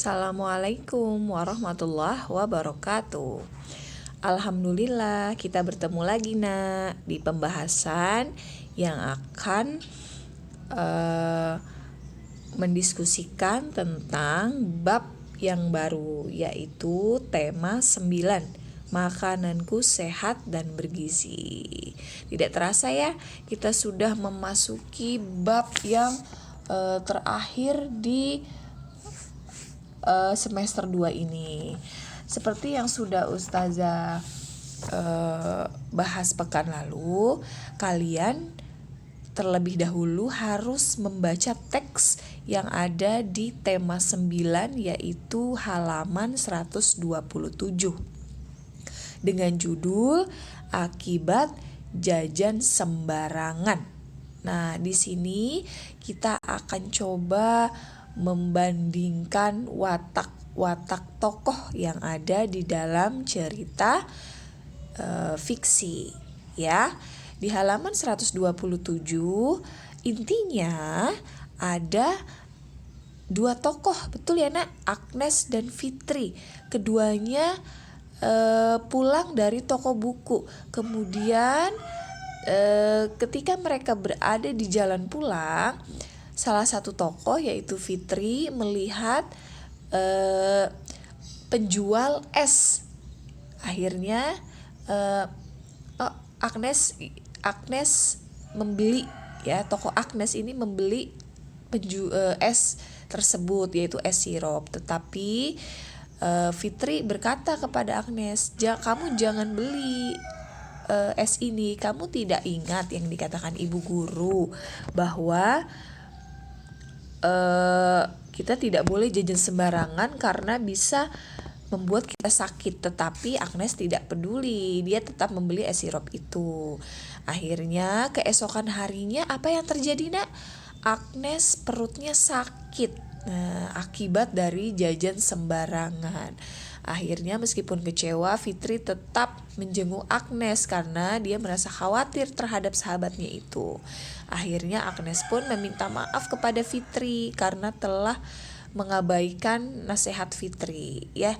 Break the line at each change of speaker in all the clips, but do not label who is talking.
Assalamualaikum warahmatullahi wabarakatuh. Alhamdulillah kita bertemu lagi di pembahasan yang akan mendiskusikan tentang bab yang baru, yaitu tema 9, makananku sehat dan bergizi. Tidak terasa ya, kita sudah memasuki bab yang terakhir di semester 2 ini. Seperti yang sudah Ustazah bahas pekan lalu, kalian terlebih dahulu harus membaca teks yang ada di tema 9, yaitu halaman 127 dengan judul Akibat Jajan Sembarangan. Nah, di sini kita akan coba membandingkan watak-watak tokoh yang ada di dalam cerita fiksi, ya. Di halaman 127 intinya ada dua tokoh, betul ya Nak? Agnes dan Fitri. Keduanya pulang dari toko buku. Kemudian ketika mereka berada di jalan pulang, salah satu tokoh yaitu Fitri melihat penjual es. Akhirnya Agnes membeli, ya, tokoh Agnes ini membeli es tersebut, yaitu es sirup. Tetapi Fitri berkata kepada Agnes, kamu jangan beli es ini. Kamu tidak ingat yang dikatakan ibu guru bahwa kita tidak boleh jajan sembarangan karena bisa membuat kita sakit. Tetapi Agnes tidak peduli, dia tetap membeli es sirup itu. Akhirnya keesokan harinya apa yang terjadi Nak? Agnes perutnya sakit, akibat dari jajan sembarangan. Akhirnya meskipun kecewa, Fitri tetap menjenguk Agnes karena dia merasa khawatir terhadap sahabatnya itu. Akhirnya Agnes pun meminta maaf kepada Fitri karena telah mengabaikan nasihat Fitri, ya.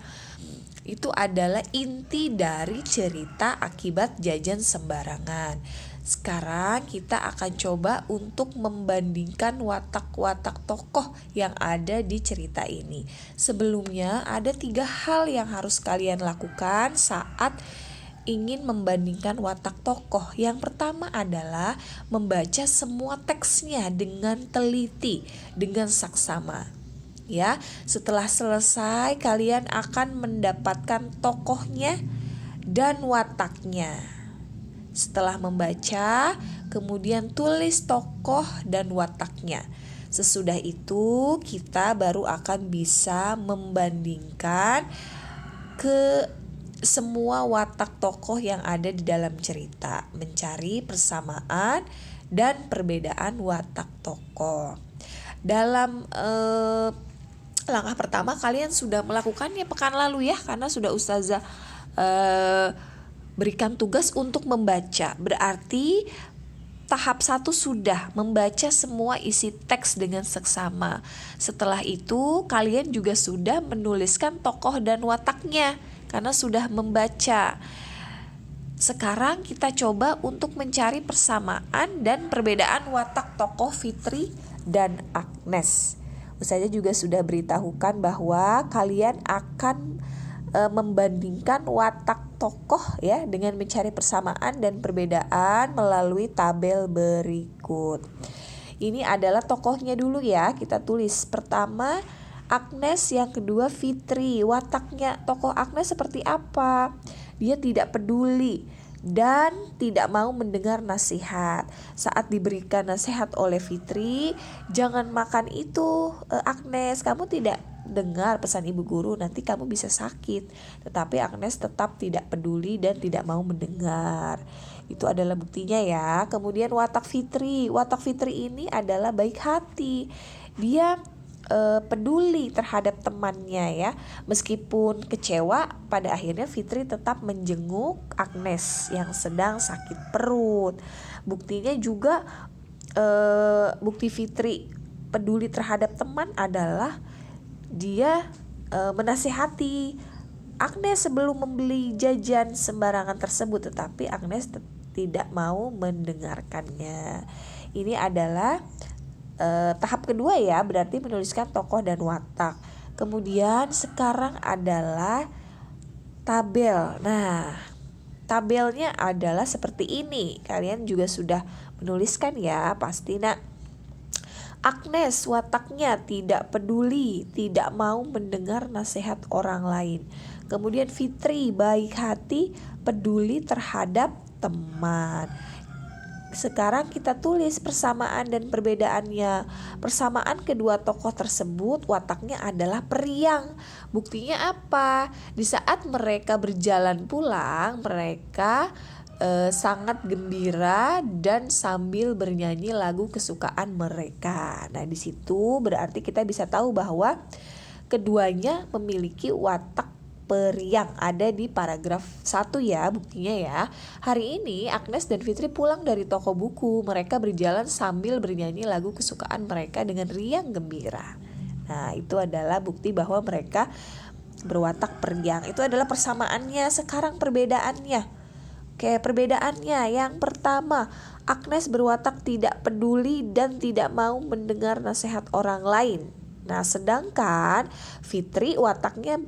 Itu adalah inti dari cerita akibat jajan sembarangan. Sekarang kita akan coba untuk membandingkan watak-watak tokoh yang ada di cerita ini. Sebelumnya ada 3 hal yang harus kalian lakukan saat ingin membandingkan watak tokoh. Yang pertama adalah membaca semua teksnya dengan teliti, dengan saksama. Ya, setelah selesai kalian akan mendapatkan tokohnya dan wataknya. Setelah membaca, kemudian tulis tokoh dan wataknya. Sesudah itu kita baru akan bisa membandingkan ke semua watak tokoh yang ada di dalam cerita, mencari persamaan dan perbedaan watak tokoh. Dalam langkah pertama kalian sudah melakukannya pekan lalu ya, karena sudah Ustazah berikan tugas untuk membaca. Berarti tahap 1 sudah membaca semua isi teks dengan seksama. Setelah itu kalian juga sudah menuliskan tokoh dan wataknya karena sudah membaca. Sekarang kita coba untuk mencari persamaan dan perbedaan watak tokoh Fitri dan Agnes. Ustazah juga sudah beritahukan bahwa kalian akan membandingkan watak tokoh ya dengan mencari persamaan dan perbedaan melalui tabel berikut. Ini adalah tokohnya dulu ya, kita tulis. Pertama Agnes, yang kedua Fitri. Wataknya tokoh Agnes seperti apa? Dia tidak peduli dan tidak mau mendengar nasihat. Saat diberikan nasihat oleh Fitri, jangan makan itu Agnes, kamu tidak dengar pesan ibu guru, nanti kamu bisa sakit. Tetapi Agnes tetap tidak peduli dan tidak mau mendengar. Itu adalah buktinya ya. Kemudian watak Fitri. Watak Fitri ini adalah baik hati. Dia peduli terhadap temannya ya. Meskipun kecewa, pada akhirnya Fitri tetap menjenguk Agnes yang sedang sakit perut. Buktinya juga bukti Fitri peduli terhadap teman adalah dia menasihati Agnes sebelum membeli jajan sembarangan tersebut, tetapi Agnes tidak mau mendengarkannya. Ini adalah tahap kedua ya, berarti menuliskan tokoh dan watak. Kemudian sekarang adalah tabel. Nah, tabelnya adalah seperti ini. Kalian juga sudah menuliskan ya, pasti. Nah, Agnes wataknya tidak peduli, tidak mau mendengar nasihat orang lain. Kemudian Fitri baik hati, peduli terhadap teman. Sekarang kita tulis persamaan dan perbedaannya. Persamaan kedua tokoh tersebut wataknya adalah periang. Buktinya apa? Di saat mereka berjalan pulang, mereka sangat gembira dan sambil bernyanyi lagu kesukaan mereka. Nah, di situ berarti kita bisa tahu bahwa keduanya memiliki watak periang, ada di paragraf 1 ya buktinya ya. Hari ini Agnes dan Fitri pulang dari toko buku. Mereka berjalan sambil bernyanyi lagu kesukaan mereka dengan riang gembira. Nah, itu adalah bukti bahwa mereka berwatak periang. Itu adalah persamaannya. Sekarang perbedaannya. Oke, perbedaannya yang pertama, Agnes berwatak tidak peduli dan tidak mau mendengar nasihat orang lain. Nah, sedangkan Fitri wataknya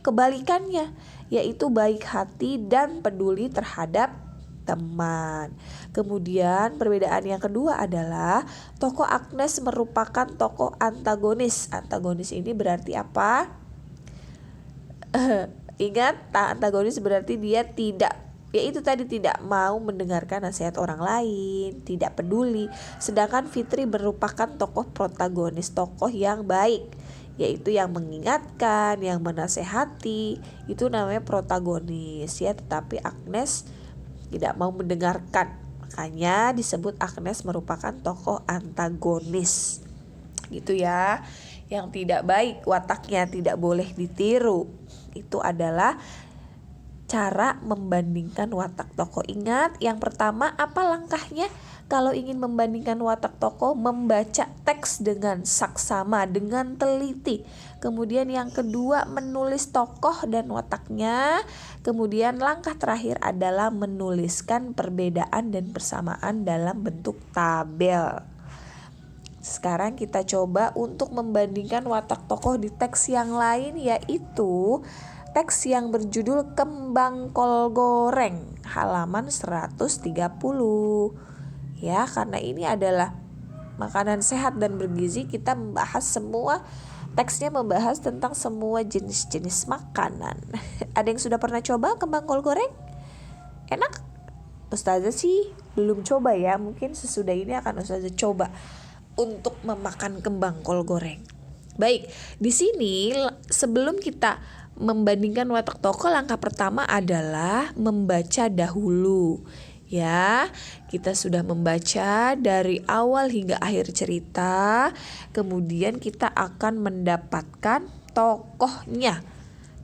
kebalikannya, yaitu baik hati dan peduli terhadap teman. Kemudian perbedaan yang kedua adalah tokoh Agnes merupakan tokoh antagonis. Antagonis ini berarti apa? Ingat, antagonis berarti dia tidak, yaitu tadi tidak mau mendengarkan nasihat orang lain, tidak peduli. Sedangkan Fitri merupakan tokoh protagonis, tokoh yang baik, yaitu yang mengingatkan, yang menasehati, itu namanya protagonis ya. Tetapi Agnes tidak mau mendengarkan, makanya disebut Agnes merupakan tokoh antagonis gitu ya, yang tidak baik wataknya, tidak boleh ditiru. Itu adalah cara membandingkan watak tokoh. Ingat, yang pertama apa langkahnya? Kalau ingin membandingkan watak tokoh, membaca teks dengan saksama, dengan teliti. Kemudian yang kedua, menulis tokoh dan wataknya. Kemudian langkah terakhir adalah menuliskan perbedaan dan persamaan dalam bentuk tabel. Sekarang kita coba untuk membandingkan watak tokoh di teks yang lain, yaitu teks yang berjudul Kembang Kol Goreng, halaman 130. Ya, karena ini adalah makanan sehat dan bergizi, kita membahas semua, teksnya membahas tentang semua jenis-jenis makanan. Ada yang sudah pernah coba kembang kol goreng? Enak? Ustazah sih belum coba ya, mungkin sesudah ini akan Ustazah coba untuk memakan kembang kol goreng. Baik, di sini sebelum kita membandingkan watak tokoh, langkah pertama adalah membaca dahulu. Ya, kita sudah membaca dari awal hingga akhir cerita. Kemudian kita akan mendapatkan tokohnya.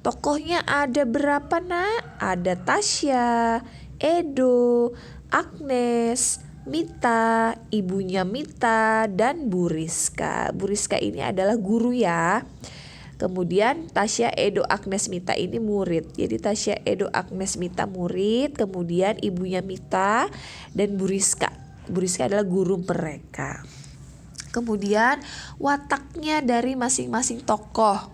Tokohnya ada berapa, Nak? Ada Tasya, Edo, Agnes, Mita, ibunya Mita, dan Bu Rizka. Bu Rizka ini adalah guru ya. Kemudian Tasya, Edo, Agnes, Mita ini murid. Jadi Tasya, Edo, Agnes, Mita murid. Kemudian ibunya Mita dan Bu Rizka. Bu Rizka adalah guru mereka. Kemudian wataknya dari masing-masing tokoh.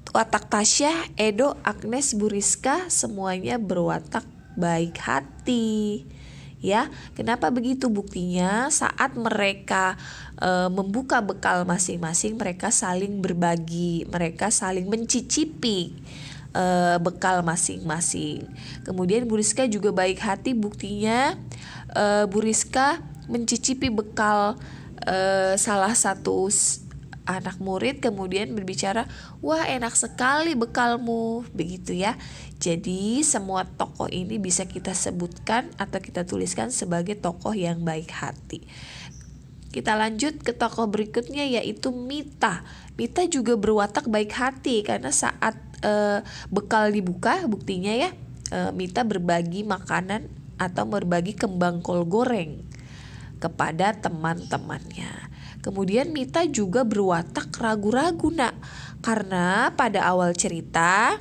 Watak Tasya, Edo, Agnes, Bu Rizka semuanya berwatak baik hati. Ya, kenapa begitu? Buktinya saat mereka membuka bekal masing-masing, mereka saling berbagi, mereka saling mencicipi bekal masing-masing. Kemudian Bu Rizka juga baik hati, buktinya Bu Rizka mencicipi bekal salah satu anak murid, kemudian berbicara, wah enak sekali bekalmu, begitu ya. Jadi semua tokoh ini bisa kita sebutkan atau kita tuliskan sebagai tokoh yang baik hati. Kita lanjut ke tokoh berikutnya, yaitu Mita. Mita juga berwatak baik hati karena saat bekal dibuka, buktinya ya, Mita berbagi makanan atau berbagi kembang kol goreng kepada teman-temannya. Kemudian Mita juga berwatak ragu-ragu nak, karena pada awal cerita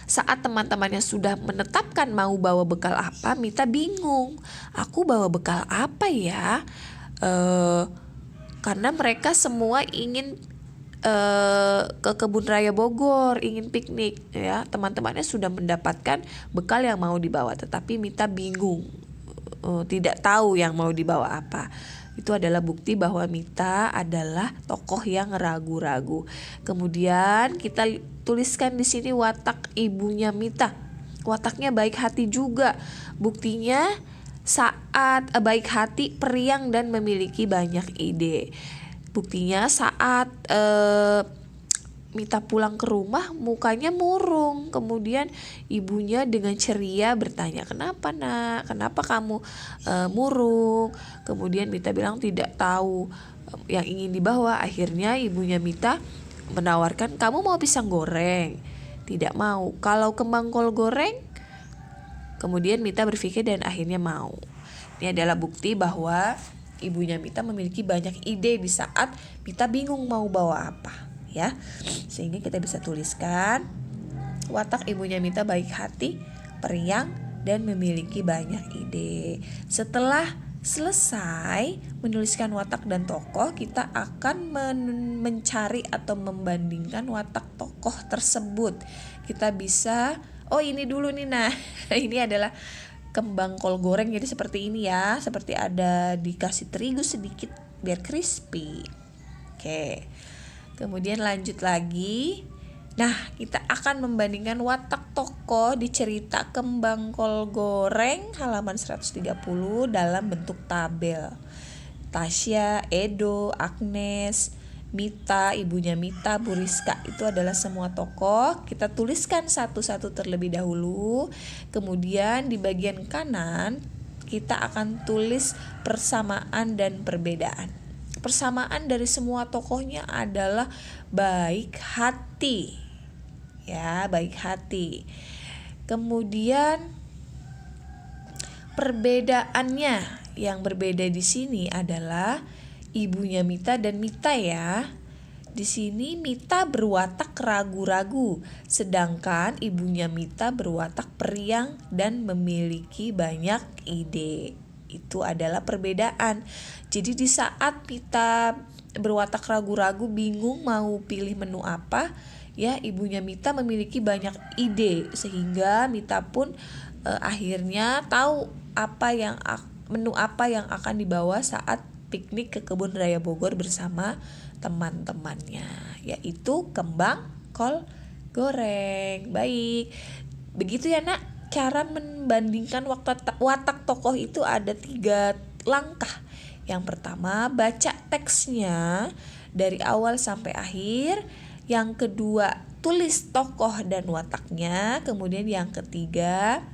saat teman-temannya sudah menetapkan mau bawa bekal apa, Mita bingung. Aku bawa bekal apa ya? Karena mereka semua ingin ke Kebun Raya Bogor, ingin piknik ya. Teman-temannya sudah mendapatkan bekal yang mau dibawa, tetapi Mita bingung, tidak tahu yang mau dibawa apa. Itu adalah bukti bahwa Mita adalah tokoh yang ragu-ragu. Kemudian kita tuliskan di sini watak ibunya Mita. Wataknya baik hati juga. Buktinya saat baik hati, periang dan memiliki banyak ide. Buktinya saat Mita pulang ke rumah mukanya murung. Kemudian ibunya dengan ceria bertanya, kenapa nak? Kenapa kamu murung? Kemudian Mita bilang tidak tahu yang ingin dibawa. Akhirnya ibunya Mita menawarkan, kamu mau pisang goreng? Tidak mau. Kalau kembang kol goreng? Kemudian Mita berpikir dan akhirnya mau. Ini adalah bukti bahwa ibunya Mita memiliki banyak ide di saat Mita bingung mau bawa apa. Ya, sehingga kita bisa tuliskan watak ibunya Mita baik hati, periang, dan memiliki banyak ide. Setelah selesai menuliskan watak dan tokoh, kita akan mencari atau membandingkan watak tokoh tersebut. Kita bisa, ini dulu nih, nah ini adalah kembang kol goreng, jadi seperti ini ya, seperti ada dikasih terigu sedikit biar crispy. Oke. Kemudian lanjut lagi. Nah, kita akan membandingkan watak tokoh di cerita Kembang Kol Goreng halaman 130 dalam bentuk tabel. Tasya, Edo, Agnes, Mita, ibunya Mita, Bu Rizka, itu adalah semua tokoh. Kita tuliskan satu-satu terlebih dahulu. Kemudian di bagian kanan kita akan tulis persamaan dan perbedaan. Persamaan dari semua tokohnya adalah baik hati. Ya, baik hati. Kemudian perbedaannya, yang berbeda di sini adalah ibunya Mita dan Mita ya. Di sini Mita berwatak ragu-ragu, sedangkan ibunya Mita berwatak periang dan memiliki banyak ide. Itu adalah perbedaan. Jadi di saat Mita berwatak ragu-ragu, bingung mau pilih menu apa, ya ibunya Mita memiliki banyak ide sehingga Mita pun akhirnya tahu menu apa yang akan dibawa saat piknik ke Kebun Raya Bogor bersama teman-temannya, yaitu kembang kol goreng. Baik, begitu ya nak. Cara membandingkan watak tokoh itu ada 3 langkah. Yang pertama, baca teksnya dari awal sampai akhir. Yang kedua, tulis tokoh dan wataknya. Kemudian yang ketiga,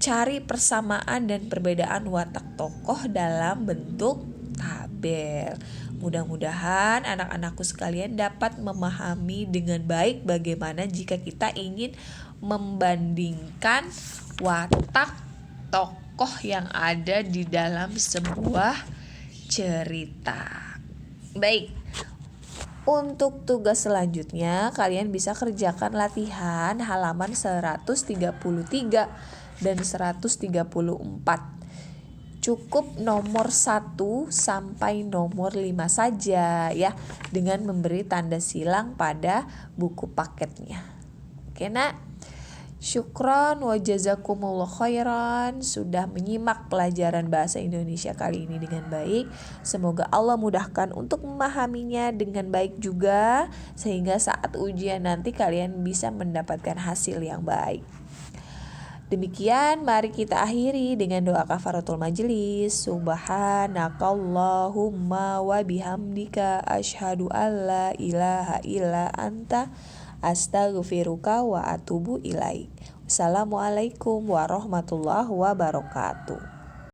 cari persamaan dan perbedaan watak tokoh dalam bentuk tabel. Mudah-mudahan anak-anakku sekalian dapat memahami dengan baik bagaimana jika kita ingin membandingkan watak tokoh yang ada di dalam sebuah cerita. Baik, untuk tugas selanjutnya kalian bisa kerjakan latihan halaman 133 dan 134. Cukup nomor 1 sampai nomor 5 saja ya, dengan memberi tanda silang pada buku paketnya. Oke nak? Syukron wa jazakumullah khairan sudah menyimak pelajaran bahasa Indonesia kali ini dengan baik. Semoga Allah mudahkan untuk memahaminya dengan baik juga, sehingga saat ujian nanti kalian bisa mendapatkan hasil yang baik. Demikian, mari kita akhiri dengan doa kafaratul majelis. Subhanakallahumma wa bihamdika asyhadu alla ilaha illa anta astaghfiruka wa atubu ilaik. Assalamualaikum warahmatullahi wabarakatuh.